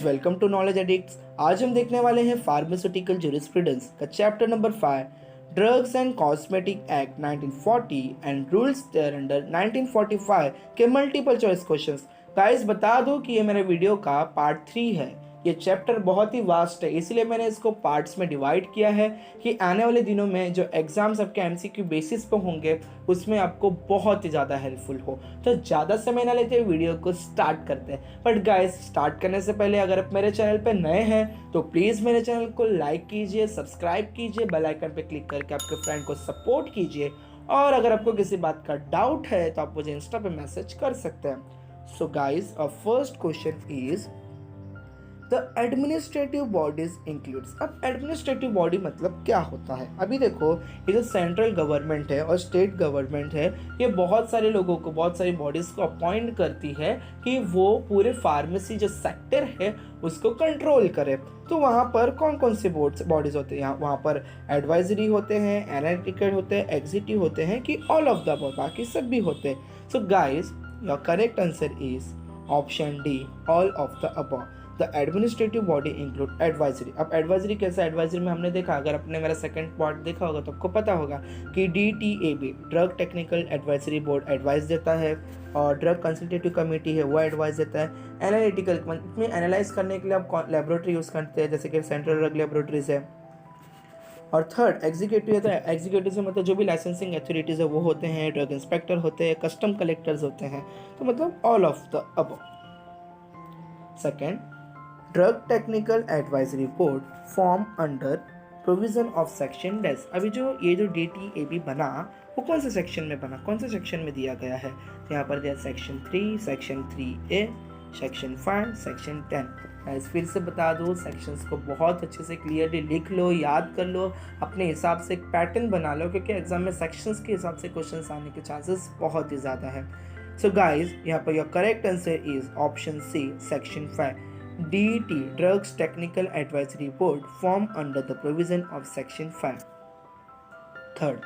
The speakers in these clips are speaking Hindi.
Welcome to knowledge addicts. आज हम देखने वाले हैं फार्मास्यूटिकल जूरिस्प्रूडेंस का chapter number 5, drugs and cosmetic act 1940 and rules there under 1945 के मल्टीपल चॉइस क्वेश्चंस। गाइस बता दूं कि ये मेरे वीडियो का पार्ट 3 है। ये चैप्टर बहुत ही वास्ट है, इसलिए मैंने इसको पार्ट्स में डिवाइड किया है कि आने वाले दिनों में जो एग्जाम्स आपके एमसीक्यू बेसिस पे होंगे उसमें आपको बहुत ही ज़्यादा हेल्पफुल हो। तो ज़्यादा समय ना लेते वीडियो को स्टार्ट करते हैं। बट गाइस स्टार्ट करने से पहले अगर आप मेरे चैनल पे नए हैं तो प्लीज़ मेरे चैनल को लाइक कीजिए, सब्सक्राइब कीजिए, बेल आइकन पे क्लिक करके आपके फ्रेंड को सपोर्ट कीजिए। और अगर आपको किसी बात का डाउट है तो आप मुझे इंस्टा पे मैसेज कर सकते हैं। So guys our first question is the administrative bodies includes. अब एडमिनिस्ट्रेटिव बॉडी मतलब क्या होता है? अभी देखो, ये जो सेंट्रल गवर्नमेंट है और स्टेट गवर्नमेंट है, ये बहुत सारे लोगों को, बहुत सारी बॉडीज को अपॉइंट करती है कि वो पूरे फार्मेसी जो सेक्टर है उसको कंट्रोल करे। तो वहाँ पर कौन कौन से बॉडीज होते हैं? वहाँ पर एडवाइजरी होते हैं, एनालिटिकल होते हैं, एग्जीक्यूटिव होते हैं, कि ऑल ऑफ द अबव, बाकी सब भी होते हैं। So guys your correct answer is option D, all of the above. The administrative body include advisory. अब एडवाइजरी कैसा? एडवाइजरी में हमने देखा, अगर आपने मेरा सेकंड पार्ट देखा होगा तो आपको पता होगा कि DTAB drug technical advisory board advice देता है, और ड्रग कंसल्टेटिव कमेटी है वो एडवाइस देता है। एनालिटिकल में एनालाइज करने के लिए आप लेबोरेटरी यूज़ करते हैं, जैसे कि सेंट्रल ड्रग लेबोरेटरीज है। और थर्ड एग्जीक्यूटिव होता है। एग्जीक्यूटिव से मतलब जो भी लाइसेंसिंग अथॉरिटीज़ है वो होते हैं, ड्रग इंस्पेक्टर होते हैं, कस्टम कलेक्टर्स होते हैं। तो मतलब all of the above. Second, drug technical advisory board form under provision of section dash. अभी जो DTAB बना वो कौन से सेक्शन में बना, कौन से सेक्शन में दिया गया है? तो यहाँ पर दिया section 3, section 3A, section 5, section 10। फिर से बता दो, सेक्शंस को बहुत अच्छे से क्लियरली लिख लो, याद कर लो, अपने हिसाब से एक पैटर्न बना लो, क्योंकि एग्जाम में सेक्शंस के हिसाब से क्वेश्चंस आने के चांसेस बहुत ही ज़्यादा है। सो गाइज यहाँ पर your correct answer is option C, section 5। DET Drugs Technical Advisory Board formed under the provision of Section 5. Third,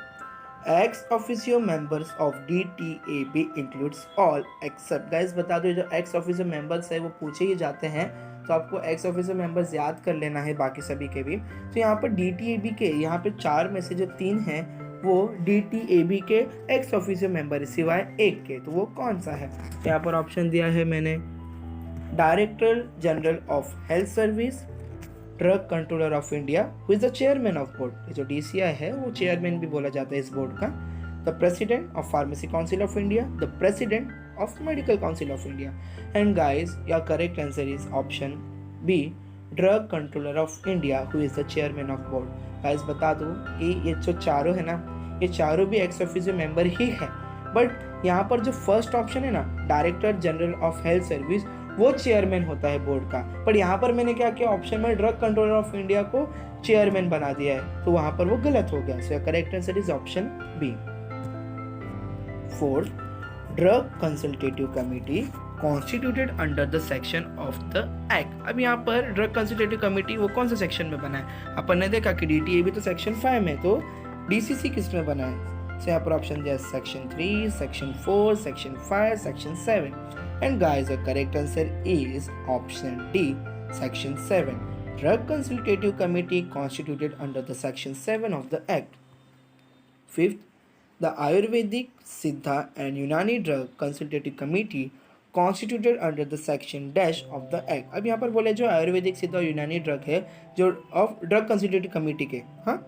ex officio members of DTAB includes all except, guys बता दो, जो ex officio members है वो पूछे ही जाते हैं, तो आपको ex officio members याद कर लेना है बाकी सभी के भी। तो यहाँ पर DTAB के यहाँ पे 4 में से जो 3 हैं वो DTAB के ex officio member सिवाय एक के, तो वो कौन सा है? यहाँ पर ऑप्शन दिया है मैंने, director general of health service, drug controller of India who is the chairman of board, जो DCI है वो चेयरमैन भी बोला जाता है इस बोर्ड का, the president of pharmacy council of India, the president of medical council of India. And guys your correct answer is option B, drug controller of India who is the chairman of board. Guys बता दो कि ये जो चारों है ना, ये चारों भी एक्स ऑफिशियो मेंबर ही है, बट यहाँ पर जो फर्स्ट ऑप्शन है ना, director general of health service, वो चेयरमैन होता है बोर्ड का। पर यहाँ पर मैंने क्या किया, ऑप्शन में ड्रग कंट्रोलर ऑफ इंडिया को चेयरमैन बना दिया है, तो वहां पर वो गलत हो गया। So correct answer is option B. Fourth, drug consultative committee constituted under the section of the act. अब यहाँ पर ड्रग कंसल्टेटिव कमेटी वो कौन से सेक्शन में बना है? अपन ने देखा कि DTAB तो सेक्शन 5 में, तो DCC किस में बना है? सो यहाँ पर ऑप्शन दिया section 3, section 4, section 5, section 7। And guys, the correct answer is option D, section 7. Drug Consultative Committee constituted under the section 7 of the Act. Fifth, the Ayurvedic, Siddha and Unani Drug Consultative Committee constituted under the section dash of the Act. अब यहाँ पर बोले जो आयुर्वेदिक, सिद्ध और यूनानी ड्रग है जो ऑफ ड्रग कंसल्टेटिव कमेटी के, हाँ,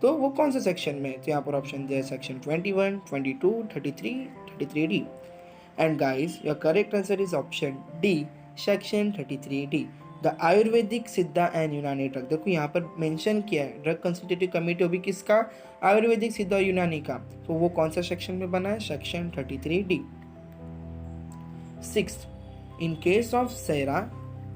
तो वो कौन से सेक्शन में? तो यहाँ पर ऑप्शन दिया section 21, 22, 33, 33D। And guys, your correct answer is option D, section 33D. The Ayurvedic, Siddha and Unani drug। देखो यहाँ पर मेंशन किया है ड्रग कंसल्टेटिव कमेटी भी किसका? आयुर्वेदिक, सिद्ध और यूनानी का, तो वो कौन सा सेक्शन में बना है? Section 33D। Sixth, in case of sera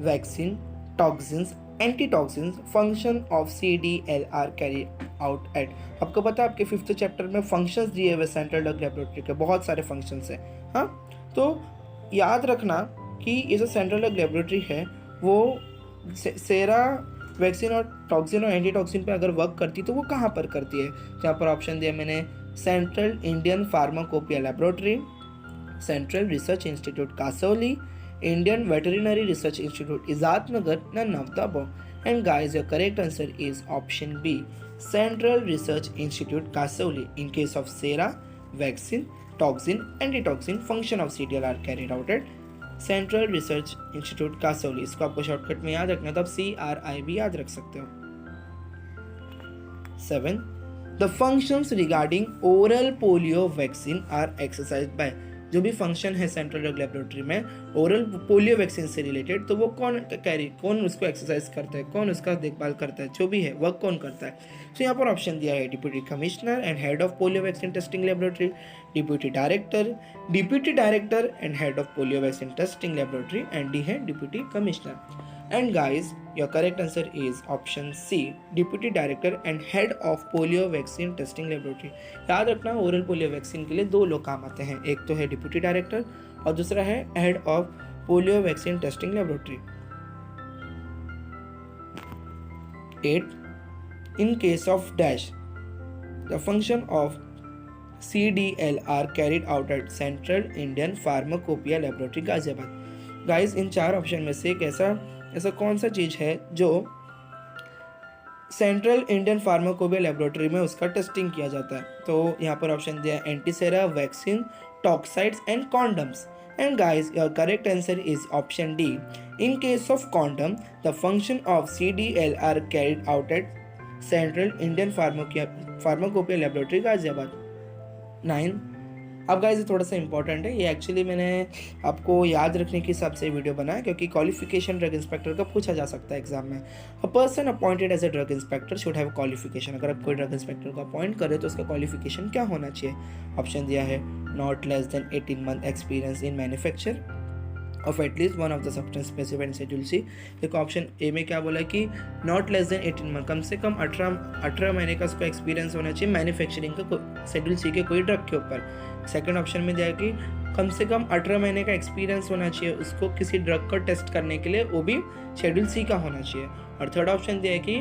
vaccine toxins antitoxins function of CDLR carry out at. आपको पता है आपके 5th चैप्टर में फंक्शंस दिए हुए सेंट्रल ड्रग लेबोरेटरी के, बहुत सारे फंक्शंस हैं, हाँ। तो याद रखना कि ये जो सेंट्रल ड्रग लेबोरेटरी है वो सेरा वैक्सीन और टॉक्सिन और एंटीटॉक्सिन पे अगर वर्क करती तो वो कहाँ पर करती है? जहाँ पर ऑप्शन दिया मैंने, central Indian pharmacopoeia laboratory, central research institute Kasauli, Indian Veterinary Research Institute, Izat Nagar, none of the above. And guys, your correct answer is option B, Central Research Institute, Kasauli. In case of sera, vaccine, toxin, antitoxin, function of CDL are carried out at central research institute Kasauli. इसको आपको शॉर्टकट में याद रखना है तो आप CRI भी याद रख सकते हो. 7. The functions regarding oral polio vaccine are exercise by. जो भी फंक्शन है सेंट्रल ड्रग लेबोरेटरी में ओरल पोलियो वैक्सीन से रिलेटेड, तो वो कौन उसको एक्सरसाइज करता है, कौन उसका देखभाल करता है, जो भी है वर्क कौन करता है. तो यहाँ पर ऑप्शन दिया है deputy commissioner and head of polio vaccine testing laboratory, deputy director and head of polio vaccine testing laboratory, and D है deputy commissioner. And guys, your correct answer is option C, deputy director and head of polio vaccine testing laboratory. याद रखना, ओरल पोलियो वैक्सीन के लिए 2 लोग काम आते हैं, एक तो है डिप्यूटी डायरेक्टर और दूसरा है head of polio vaccine testing laboratory. 8. In case of dash, the function of CDL are carried out at Central Indian Pharmacopoeia Laboratory, Ghaziabad. Guys, in 4 option में से एक ऐसा कौन सा चीज है जो सेंट्रल इंडियन फार्माकोपिया लेबोरेटरी में उसका टेस्टिंग किया जाता है. तो यहाँ पर ऑप्शन दिया है antisera, vaccine, toxoids and condoms. And guys, your correct answer is option D. In case of condom, the function of CDL are carried out at Central Indian Pharmacopoeia Laboratory, Ghaziabad. 9. अब गाइस, ये थोड़ा सा इंपॉर्टेंट है, ये एक्चुअली मैंने आपको याद रखने के हिसाब से वीडियो बनाया क्योंकि क्वालिफिकेशन ड्रग इंस्पेक्टर का पूछा जा सकता है एग्जाम में. A person appointed as a drug inspector should have qualification. अगर आप कोई ड्रग इंस्पेक्टर को अपॉइंट करें तो उसका क्वालिफिकेशन क्या होना चाहिए. ऑप्शन दिया है not less than 18 month experience in manufacture of at least one of the substance specified in schedule C. देखो ऑप्शन ए में क्या बोला कि नॉट लेस देन 18 month, कम से कम 18 महीने का उसको एक्सपीरियंस होना चाहिए मैन्युफैक्चरिंग का शेड्यूल सी के कोई ड्रग के ऊपर. सेकंड ऑप्शन में दिया है कि कम से कम 18 महीने का एक्सपीरियंस होना चाहिए उसको किसी ड्रग को टेस्ट करने के लिए, वो भी शेड्यूल सी का होना चाहिए. और थर्ड ऑप्शन दिया है कि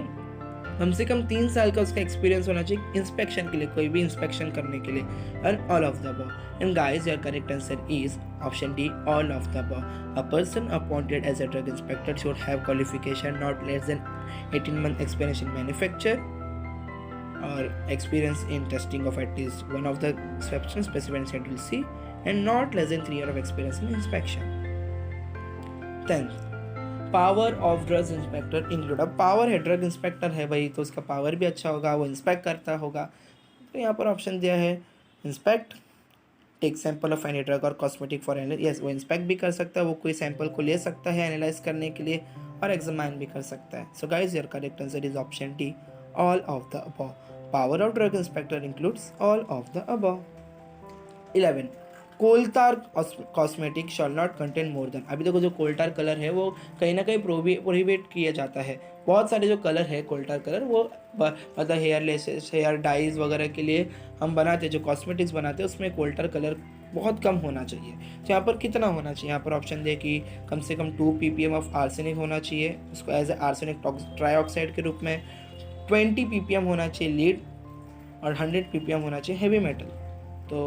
कम से कम 3 साल का उसका एक्सपीरियंस होना चाहिए इंस्पेक्शन के लिए, कोई भी इंस्पेक्शन करने के लिए. And all of the above. And guys, your correct answer is option D, all of the above. A person appointed as a drug inspector should have qualification not less than 18 month experience in manufacture or experience in testing of at least one of the substance specified in Schedule C and not less than 3 years of experience in inspection. 10th, power of drug inspector include. अब पावर है, ड्रग इंस्पेक्टर है भाई, तो उसका पावर भी अच्छा होगा, वो इंस्पेक्ट करता होगा. तो यहाँ पर ऑप्शन दिया है inspect, take sample of any drug और कॉस्मेटिक फॉर एनालिसिस. यस, वो इंस्पेक्ट भी कर सकता है, वो कोई सैंपल को ले सकता है एनालाइज करने के लिए और एग्जामाइन भी कर सकता है. So guys, your correct answer is option D, all of the above. Power of drug inspector includes all of the above. 11. Coal tar cosmetic shall not contain more than. अभी देखो जो कोलतार कलर है वो कहीं ना कहीं प्रोहिबिट किया जाता है. बहुत सारे जो कलर है कोलतार कलर, वो मतलब हेयर लेसेस, हेयर डाइज वगैरह के लिए हम बनाते हैं, जो कॉस्मेटिक्स बनाते हैं उसमें कोलतार कलर बहुत कम होना चाहिए. तो यहाँ पर कितना होना चाहिए, यहाँ पर ऑप्शन दे कि कम से कम 2 ppm ऑफ आर्सेनिक होना चाहिए, उसको एज ए आर्सेनिक ट्राइऑक्साइड के रूप में. 20 ppm होना चाहिए लीड और 100 ppm होना चाहिए हेवी मेटल. तो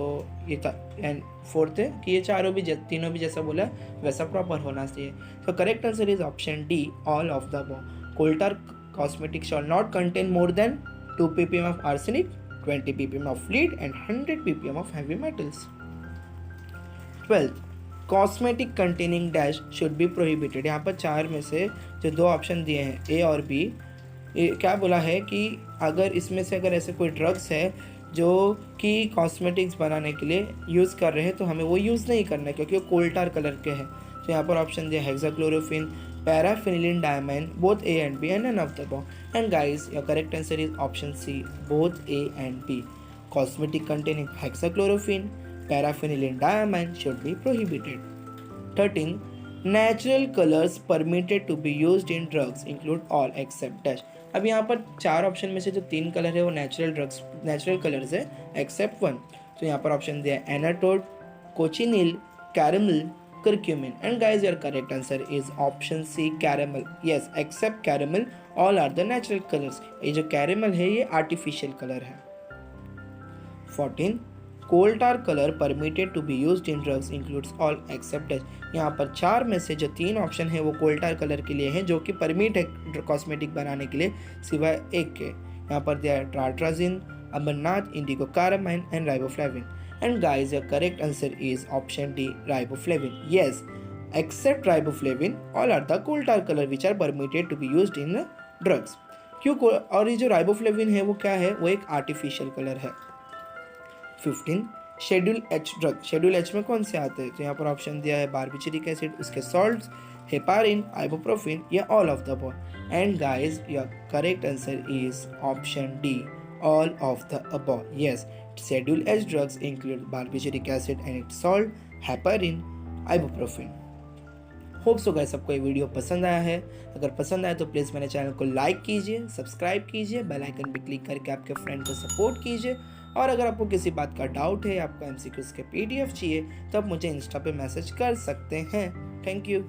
ये था. एंड फोर्थ है कि ये तीनों भी जैसा बोला वैसा प्रॉपर होना चाहिए. तो correct answer is option D, all of the above. Coal tar cosmetic shall not contain more than 2 ppm of arsenic, 20 ppm of lead and 100 ppm of heavy metals. 12. Cosmetic containing dash should be prohibited. यहाँ पर 4 में से जो 2 ऑप्शन दिए हैं ए और बी, क्या बोला है कि अगर इसमें से अगर ऐसे कोई ड्रग्स है जो कि कॉस्मेटिक्स बनाने के लिए यूज़ कर रहे हैं तो हमें वो यूज़ नहीं करना है क्योंकि वो कोल्टार कलर के हैं. तो यहाँ पर ऑप्शन दिया hexachlorophene, paraphenylene diamine, both A and B and none of the above. And guys, your correct answer is option C, both A and B. Cosmetic containing hexachlorophene, paraphenylene diamine should be prohibited. 13. Natural colors permitted to be used in drugs include all except dash. अब यहाँ पर 4 ऑप्शन में से जो 3 कलर है वो नेचुरल कलर्स है एक्सेप्ट 1. तो यहाँ पर ऑप्शन दिया है एनाटोड, कोचिनिल, caramel, curcumin. And guys, your correct answer is option C, caramel. Yes, except caramel, all are the natural colors. ये जो caramel है ये artificial color है. 14. Coal tar colour permitted to be used in drugs includes all except H. यहाँ पर 4 में से जो 3 ऑप्शन है वो कोल टार कलर के लिए हैं जो कि परमिट है कॉस्मेटिक बनाने के लिए सिवाय एक के। यहाँ पर दिया है tartrazine, amaranth, indigo carmine and riboflavin. And guys your correct answer is option D, riboflavin. Yes, except riboflavin all are the coal tar colour which are permitted to be used in drugs. क्यों? और ये जो राइबोफ्लेविन है वो क्या है? वो एक आर्टिफिशियल कलर है। 15 schedule H drug. Schedule H में कौन से आते हैं? तो यहाँ पर ऑप्शन दिया है बारबिचुरिक एसिड, उसके सॉल्ट्स, हेपारिन, आइबुप्रोफिन या all of the above. And guys your correct answer is option D, all of the above. Yes, schedule H drugs include barbituric acid and its salt, heparin, ibuprofen. Hope so guys सबको ये वीडियो पसंद आया है। अगर पसंद आया तो प्लीज़ मेरे चैनल को लाइक कीजिए, सब्सक्राइब कीजिए, बेल आइकन पे क्लिक करके आपके फ्रेंड को सपोर्ट कीजिए। और अगर आपको किसी बात का डाउट है, आपको एमसीक्यूज़ के पीडीएफ चाहिए तो आप मुझे इंस्टा पे मैसेज कर सकते हैं। Thank you.